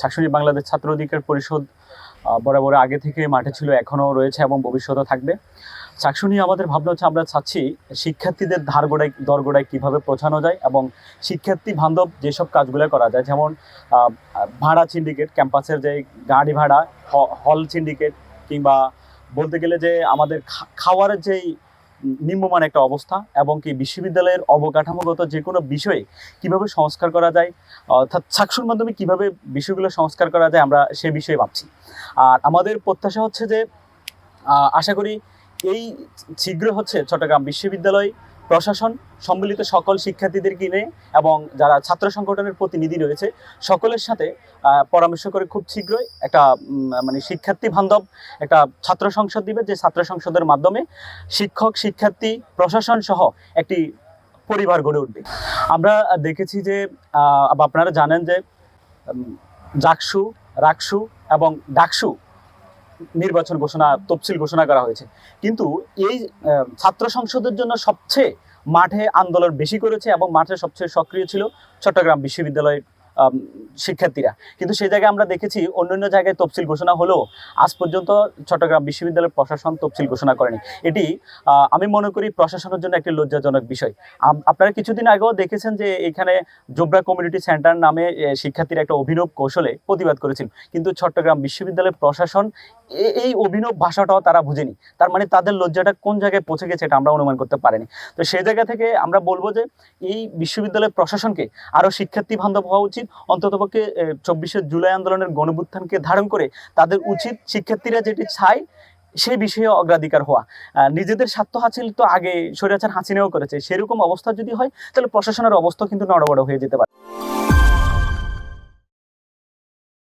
চাকসুনি বাংলাদেশ ছাত্র অধিকার পরিষদ বরাবর আগে থেকে মাঠে ছিল, এখনও রয়েছে এবং ভবিষ্যতেও থাকবে। চাকসুনি আমাদের ভাবনা হচ্ছে, আমরা চাচ্ছি শিক্ষার্থীদের দরগোড়ায় কীভাবে পৌঁছানো যায় এবং শিক্ষার্থী বান্ধব যেসব কাজগুলো করা যায়, যেমন ভাড়া সিন্ডিকেট, ক্যাম্পাসের যে গাড়ি ভাড়া, হল সিন্ডিকেট, কিংবা বলতে গেলে যে আমাদের খাওয়ারের যেই নিম্নমান একটা অবস্থা, এবং কি বিশ্ববিদ্যালয়ের অবকাঠামোগত যে কোনো বিষয়ে কিভাবে সংস্কার করা যায়, অর্থাৎ চাকসুর মাধ্যমে কিভাবে বিষয়গুলো সংস্কার করা যায়, আমরা সে বিষয়ে ভাবছি। আর আমাদের প্রত্যাশা হচ্ছে যে আশা করি এই শীঘ্র হচ্ছে চট্টগ্রাম বিশ্ববিদ্যালয় প্রশাসন সম্মিলিত সকল শিক্ষার্থীদের কিনে এবং যারা ছাত্র সংগঠনের প্রতিনিধি রয়েছে সকলের সাথে পরামর্শ করে খুব শীঘ্রই একটা মানে শিক্ষার্থী বান্ধব একটা ছাত্র সংসদ দিবে, যে ছাত্র সংসদের মাধ্যমে শিক্ষক, শিক্ষার্থী, প্রশাসন সহ একটি পরিবার গড়ে উঠবে। আমরা দেখেছি যে আপনারা জানেন যে জাকসু, রাকসু এবং ডাকসু নির্বাচন তফসিল ঘোষণা করা হয়েছে, কিন্তু এই ছাত্র সংসদের জন্য সবচেয়ে মাঠে আন্দোলন বেশি করেছে এবং মাঠে সবচেয়ে সক্রিয় ছিল চট্টগ্রাম বিশ্ববিদ্যালয়ের শিক্ষার্থীরা। কিন্তু সেই জায়গায় আমরা দেখেছি অন্যান্য জায়গায় তফসিল ঘোষণা হলেও আজ পর্যন্ত চট্টগ্রাম বিশ্ববিদ্যালয়ের প্রশাসন তফসিল ঘোষণা করেনি। এটি আমি মনে করি প্রশাসনের জন্য একটি লজ্জাজনক বিষয়। আপনারা কিছুদিন আগেও দেখেছেন যে এখানে জোবরা কমিউনিটি সেন্টার নামে শিক্ষার্থীরা একটা অভিনব কৌশলে প্রতিবাদ করেছিল, কিন্তু চট্টগ্রাম বিশ্ববিদ্যালয়ের প্রশাসন এই অভিনব ভাষাটাও তারা বুঝেনি। তার মানে তাদের লজ্জাটা কোন জায়গায় পৌঁছে গেছে এটা আমরা অনুমান করতে পারিনি। তো সেই জায়গা থেকে আমরা বলবো যে এই বিশ্ববিদ্যালয়ের প্রশাসনকে আরও শিক্ষার্থী বান্ধব হওয়া উচিত। অন্ততপক্ষে 24শে জুলাই আন্দোলনের গণঅভ্যুত্থানকে ধারণ করে তাদের উচিত শিক্ষার্থীরা যেটি চায় সেই বিষয়ে অগ্রাধিকার হওয়া। নিজেদের স্বার্থ হাসিল তো আগে স্বৈরাচার হাসিনাও করেছে, সেরকম অবস্থা যদি হয় তাহলে প্রশাসনের অবস্থা কিন্তু নড়বড় হয়ে যেতে পারে।